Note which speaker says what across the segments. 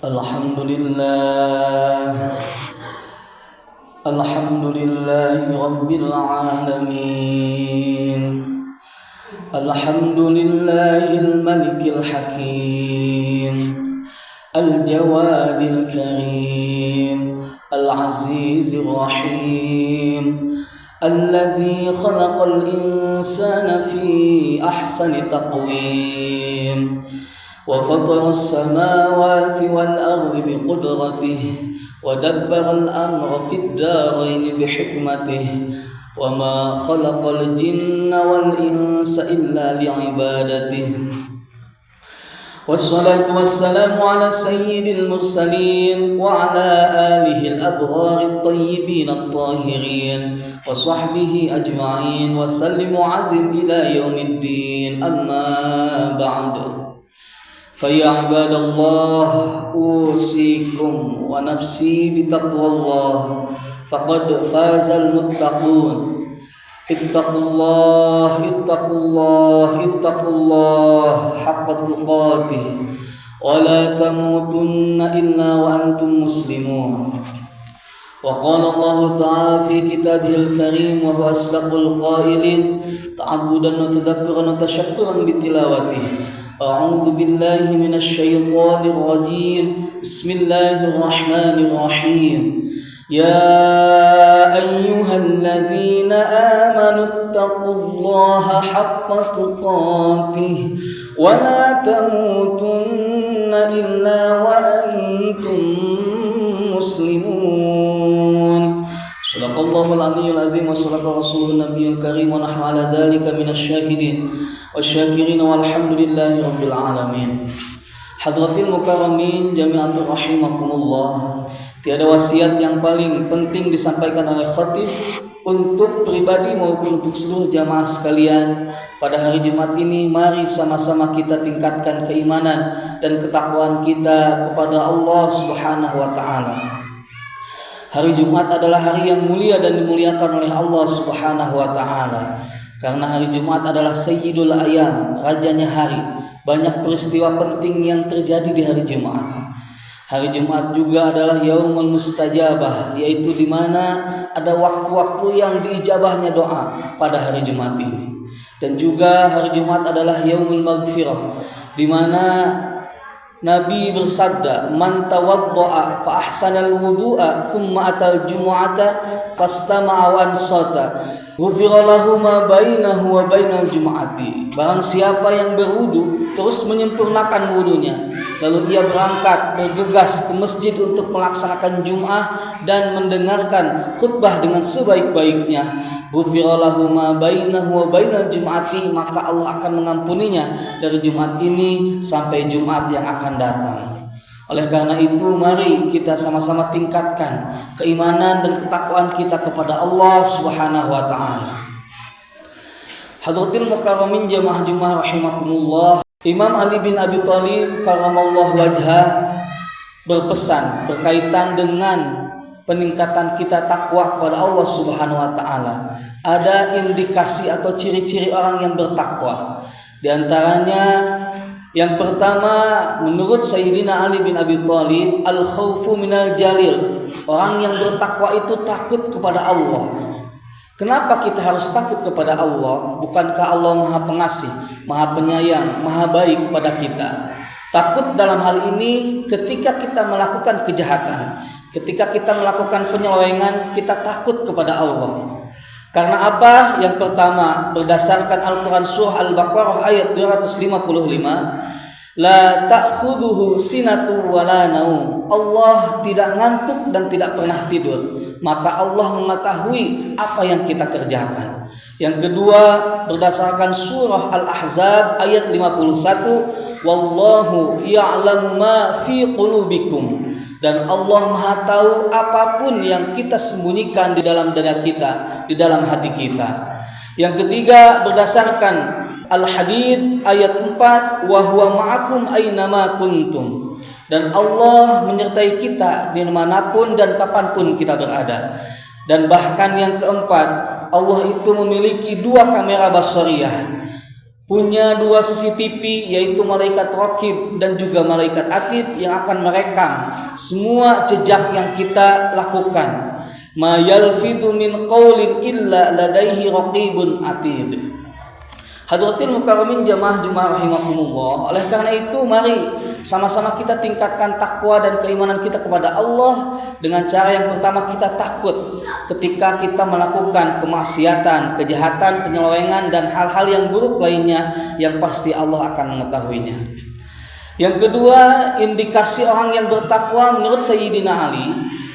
Speaker 1: Alhamdulillah Alhamdulillahi Rabbil Alamin Alhamdulillahil Malikil Hakim Al-Jawadil Karim Al-Azizir Rahim Alladhi khalaqal insana fi ahsani taqwim وفطر السماوات والأرض بقدرته ودبر الأمر في الدارين بحكمته وما خلق الجن والإنس إلا لعبادته والصلاة والسلام على سيد المرسلين وعلى آله الأبرار الطيبين الطاهرين وصحبه أجمعين وسلم عظم إلى يوم الدين أما بعد فيا عباد الله أوصيكم ونفسي بتقوى الله فقد فاز المتقون اتقوا الله حق تقاته ولا تموتن إلا وأنتم مسلمون وقال الله تعالى في كتابه الكريم وهو أصدق القائلين تعبدا وتذكرا وتشكرا بتلاوته أعوذ بالله من الشيطان الرجيم بسم الله الرحمن الرحيم يا أيها الذين آمنوا اتقوا الله حق تقاته ولا تموتن إلا وأنتم مسلمون صدق الله العلي العظيم وصدق رسوله النبي الكريم ونحن على ذلك من الشاهدين والشاكرين والحمد لله رب العالمين. Hadratil mukarramin jami'atul rahimakumullah. Tiada wasiat yang paling penting disampaikan oleh khatib untuk pribadi maupun untuk seluruh jamaah sekalian pada hari Jumat ini. Mari sama-sama kita tingkatkan keimanan dan ketakwaan kita kepada Allah Subhanahu wa taala. Hari Jumat adalah hari yang mulia dan dimuliakan oleh Allah Subhanahu wa taala. Karena hari Jumat adalah Sayyidul Ayam, rajanya hari. Banyak peristiwa penting yang terjadi di hari Jumat. Hari Jumat juga adalah Yaumul Mustajabah, yaitu di mana ada waktu-waktu yang diijabahnya doa pada hari Jumat ini. Dan juga hari Jumat adalah Yaumul Maghfirah, di mana Nabi bersabda, "Man tawadda'a fa ahsanal wudu'a tsumma atal jumu'ata fastama'a wa ansata, ghufira lahu ma bainahu wa bainal jumu'ati." Barang siapa yang berwudu terus menyempurnakan wudunya, lalu ia bergegas ke masjid untuk melaksanakan Jum'ah dan mendengarkan khutbah dengan sebaik-baiknya, ghufira lahu ma bainahu wa bainal jumu'ati, maka Allah akan mengampuninya dari Jumat ini sampai Jumat yang akan datang. Oleh karena itu, mari kita sama-sama tingkatkan keimanan dan ketakwaan kita kepada Allah Subhanahu wa taala. Hadratil mukarramin jamaah rahimakumullah. Imam Ali bin Abi Thalib karramallahu wajhah berpesan berkaitan dengan peningkatan kita takwa kepada Allah Subhanahu wa taala. Ada indikasi atau ciri-ciri orang yang bertakwa. Di antaranya yang pertama, menurut Sayyidina Ali bin Abi Thalib, al-khawfu minal jalil. Orang yang bertakwa itu takut kepada Allah. Kenapa kita harus takut kepada Allah? Bukankah Allah Maha Pengasih, Maha Penyayang, Maha Baik kepada kita? Takut dalam hal ini ketika kita melakukan kejahatan, ketika kita melakukan penyelewengan, kita takut kepada Allah. Karena apa? Yang pertama, berdasarkan Al-Quran Surah Al-Baqarah ayat 255, la ta'khudhuhu sinatu wala naum. Allah tidak ngantuk dan tidak pernah tidur. Maka Allah mengetahui apa yang kita kerjakan. Yang kedua, berdasarkan surah Al-Ahzab ayat 51, wallahu ya'lamu ma fi qulubikum. Dan Allah Maha tahu apapun yang kita sembunyikan di dalam dada kita, di dalam hati kita. Yang ketiga, berdasarkan Al-Hadid ayat 4, wa huwa ma'akum aynama kuntum. Dan Allah menyertai kita dimanapun dan kapanpun kita berada. Dan bahkan yang keempat, Allah itu memiliki 2 kamera basariyah. punya 2 CCTV, yaitu malaikat raqib dan juga malaikat atid yang akan merekam semua jejak yang kita lakukan. Ma yalfidhu min qaulin illa ladaihi raqibun atid. Hadratil mukarramin jamaah Jumat rahimakumullah. Oleh karena itu mari sama-sama kita tingkatkan takwa dan keimanan kita kepada Allah dengan cara yang pertama, kita takut ketika kita melakukan kemaksiatan, kejahatan, penyelewengan dan hal-hal yang buruk lainnya yang pasti Allah akan mengetahuinya. Yang kedua, indikasi orang yang bertakwa menurut Sayyidina Ali,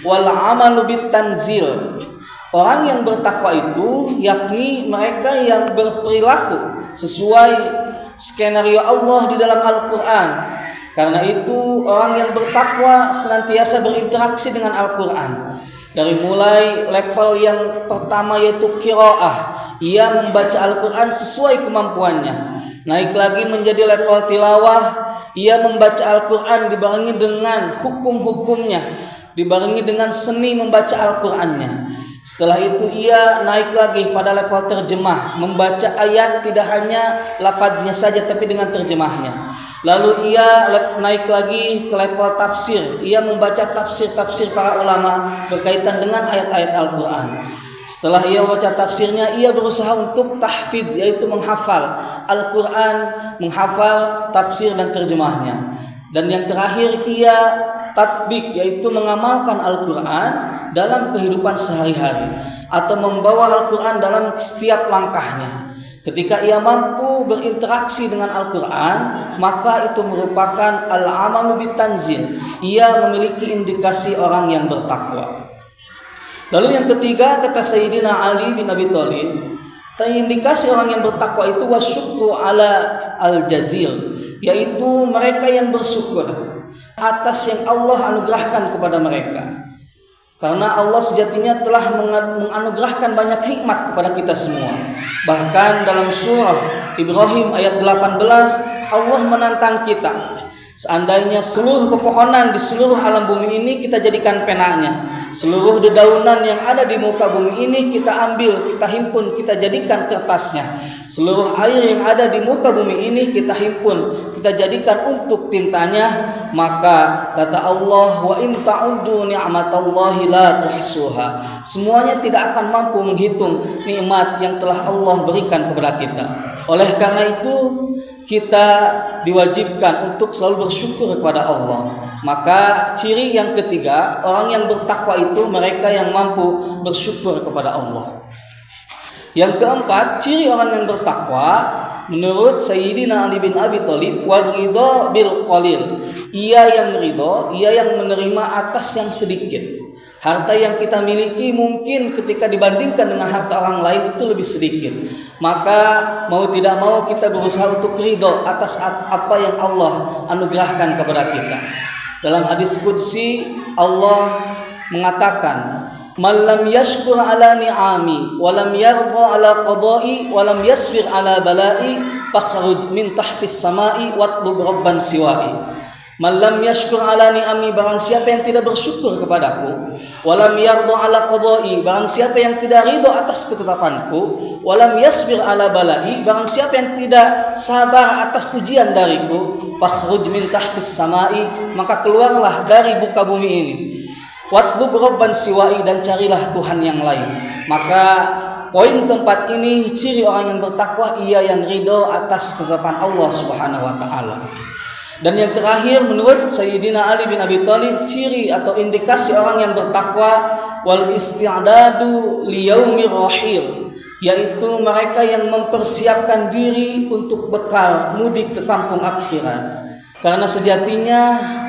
Speaker 1: wal amalu bit tanzil. Orang yang bertakwa itu yakni mereka yang berperilaku sesuai skenario Allah di dalam Al-Quran. Karena itu orang yang bertakwa senantiasa berinteraksi dengan Al-Quran. Dari mulai level yang pertama yaitu qiraah, ia membaca Al-Quran sesuai kemampuannya. Naik lagi menjadi level tilawah, ia membaca Al-Quran dibarengi dengan hukum-hukumnya, dibarengi dengan seni membaca Al-Qurannya. Setelah itu ia naik lagi pada level terjemah, membaca ayat tidak hanya lafadznya saja tapi dengan terjemahnya. Lalu ia naik lagi ke level tafsir, ia membaca tafsir-tafsir para ulama berkaitan dengan ayat-ayat Al-Quran. Setelah ia membaca tafsirnya, ia berusaha untuk tahfidz, yaitu menghafal Al-Quran, menghafal tafsir dan terjemahnya. Dan yang terakhir ia tatbik, yaitu mengamalkan Al-Quran dalam kehidupan sehari-hari atau membawa Al-Quran dalam setiap langkahnya. Ketika ia mampu berinteraksi dengan Al-Quran, maka itu merupakan al-amalu bitanzil. Ia memiliki indikasi orang yang bertakwa. Lalu yang ketiga, kata Sayyidina Ali bin Abi Thalib, terindikasi orang yang bertakwa itu wasyukru ala al-jazil, yaitu mereka yang bersyukur atas yang Allah anugerahkan kepada mereka. Karena Allah sejatinya telah menganugerahkan banyak nikmat kepada kita semua. Bahkan dalam surah Ibrahim ayat 18, Allah menantang kita. Seandainya seluruh pepohonan di seluruh alam bumi ini kita jadikan penanya, seluruh dedaunan yang ada di muka bumi ini kita ambil, kita himpun, kita jadikan kertasnya, seluruh air yang ada di muka bumi ini kita himpun, kita jadikan untuk tintanya, maka kata Allah, wa in ta'uddu ni'matallahi la tuhsuha, semuanya tidak akan mampu menghitung nikmat yang telah Allah berikan kepada kita. Oleh karena itu kita diwajibkan untuk selalu bersyukur kepada Allah. Maka ciri yang ketiga, orang yang bertakwa itu mereka yang mampu bersyukur kepada Allah. Yang keempat, ciri orang yang bertakwa menurut Sayyidina Ali bin Abi Thalib, wal ridha bil qalil. Ia yang ridha, ia yang menerima atas yang sedikit. Harta yang kita miliki mungkin ketika dibandingkan dengan harta orang lain itu lebih sedikit. Maka mau tidak mau kita berusaha untuk ridho atas apa yang Allah anugerahkan kepada kita. Dalam hadis qudsi Allah mengatakan, "Man lam yashkur ala ni'ami wa lam yarda ala qada'i wa lam yasfir ala bala'i fakhruj min tahtis sama'i watlub rabban siwa'i." Malam yashkur ala ni'ami, barang siapa yang tidak bersyukur kepadaku, walam yarda ala qada'i, barang siapa yang tidak ridho atas ketetapanku, walam yasbir ala bala'i, barang siapa yang tidak sabar atas ujian dariku, fakhruj min tahtis sama'i, maka keluarlah dari buka bumi ini, watlub rabban siwa'i, dan carilah Tuhan yang lain. Maka poin keempat ini ciri orang yang bertakwa, ia yang ridho atas ketetapan Allah Subhanahu wa taala. Dan yang terakhir menurut Sayyidina Ali bin Abi Thalib, ciri atau indikasi orang yang bertakwa, wal isti'dadu liyaumir rahil, yaitu mereka yang mempersiapkan diri untuk bekal mudik ke kampung akhirat. Karena sejatinya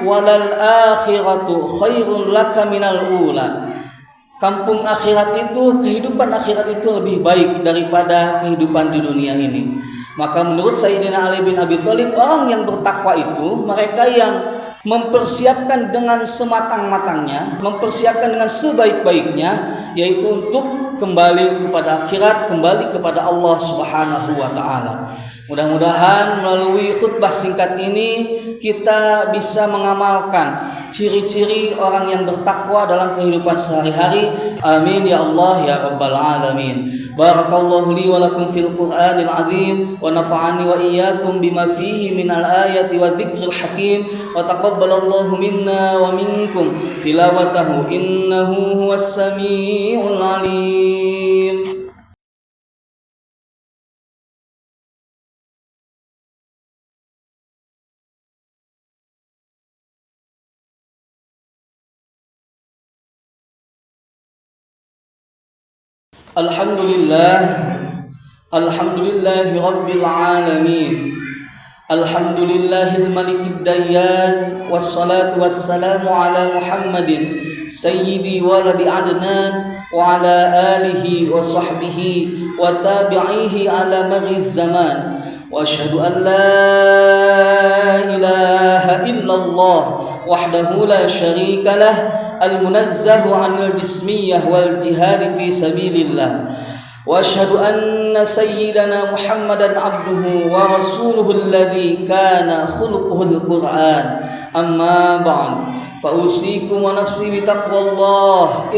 Speaker 1: walal akhiratu khairun laka minal ula. Kampung akhirat itu, kehidupan akhirat itu lebih baik daripada kehidupan di dunia ini. Maka menurut Sayyidina Ali bin Abi Thalib, orang yang bertakwa itu mereka yang mempersiapkan dengan sematang-matangnya, mempersiapkan dengan sebaik-baiknya, yaitu untuk kembali kepada akhirat, kembali kepada Allah Subhanahu wa taala. Mudah-mudahan melalui khutbah singkat ini kita bisa mengamalkan ciri-ciri orang yang bertakwa dalam kehidupan sehari-hari. Amin ya Allah ya rabbal alamin. Barakallahu li wa lakum fil Qur'anil azim wa nafa'ani wa iyyakum bima fihi minal ayati wa dzikril hakim wa taqabbalallahu minna wa minkum tilawatahu innahu huwas samiul alim. Alhamdulillahi rabbil alamin. Alhamdulillahil malikid dayyan. Wassalatu wassalamu ala Muhammadin sayyidi waladi adnan wa ala alihi wa sahbihi wa tabi'ihi ala maghiz zaman. Wa ashhadu an la ilaha illallah wahdahu la syarika lah al-munazzahu 'anil jismiyah wal jihad fi sabilillah. Wa asyhadu anna sayyidana Muhammadan 'abduhu wa rasuluhu alladhi kana khuluquhul Qur'an. Amma ba'd. Fa usikum wa nafsi bi taqwallah.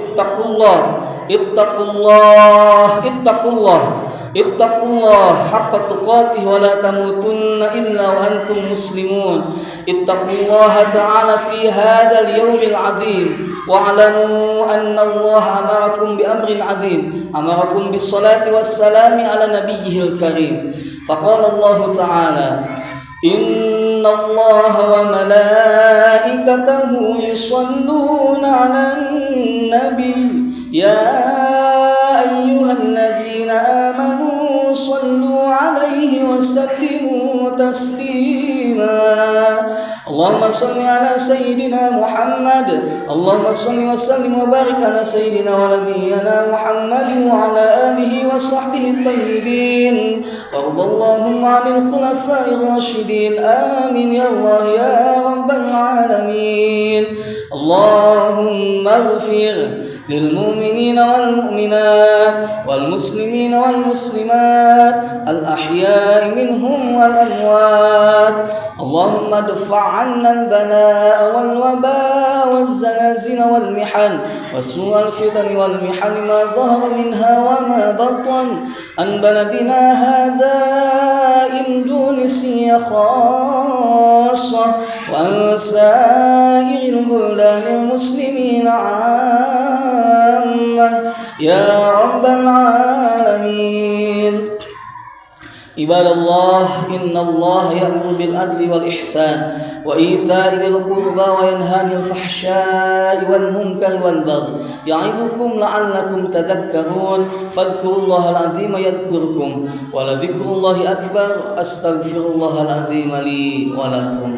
Speaker 1: Ittaqullah haqqa tuqatih wa la tamutunna illa wa antum muslimun. Ittaqullaha ta'ala fi hadzal yawmil 'azim wa 'alamu anna Allah amarakum bi amrin 'azim. Amarakum bis salati was salami ala nabiyyihil karim. Faqala Allah ta'ala inna Allah wa malaikatahu yusalluna 'alan nabiy ya ayyuhalladzina amanu sallu 'alaihi wa sallimu taslima. Allahumma salli ala sayyidina Muhammad. Allahumma salli wa sallim wa barik ala sayyidina wa nabiyyina Muhammad wa ala alihi wa sahbihi at-tayyibin. Wardallahumma 'anil khulafa'ir rasyidin. Amin ya Allah ya rabbal alamin. Allahumma ighfir للمؤمنين والمؤمنات والمسلمين والمسلمات الأحياء منهم والأموات. اللهم ادفع عنا البلاء والوباء والزلازل والمحن وسوء الفتن والمحن ما ظهر منها وما بطن عن بلدنا هذا إندونيسيا خاصة وعن سائر البلدان المسلمين يا رب العالمين. عباد الله إن الله يأمر بالعدل والإحسان وإيتاء ذي القربى وينهى عن الفحشاء والمنكر والبغي يعظكم لعلكم تذكرون. فاذكروا الله العظيم يذكركم ولذكر الله أكبر. أستغفر الله العظيم لي ولكم.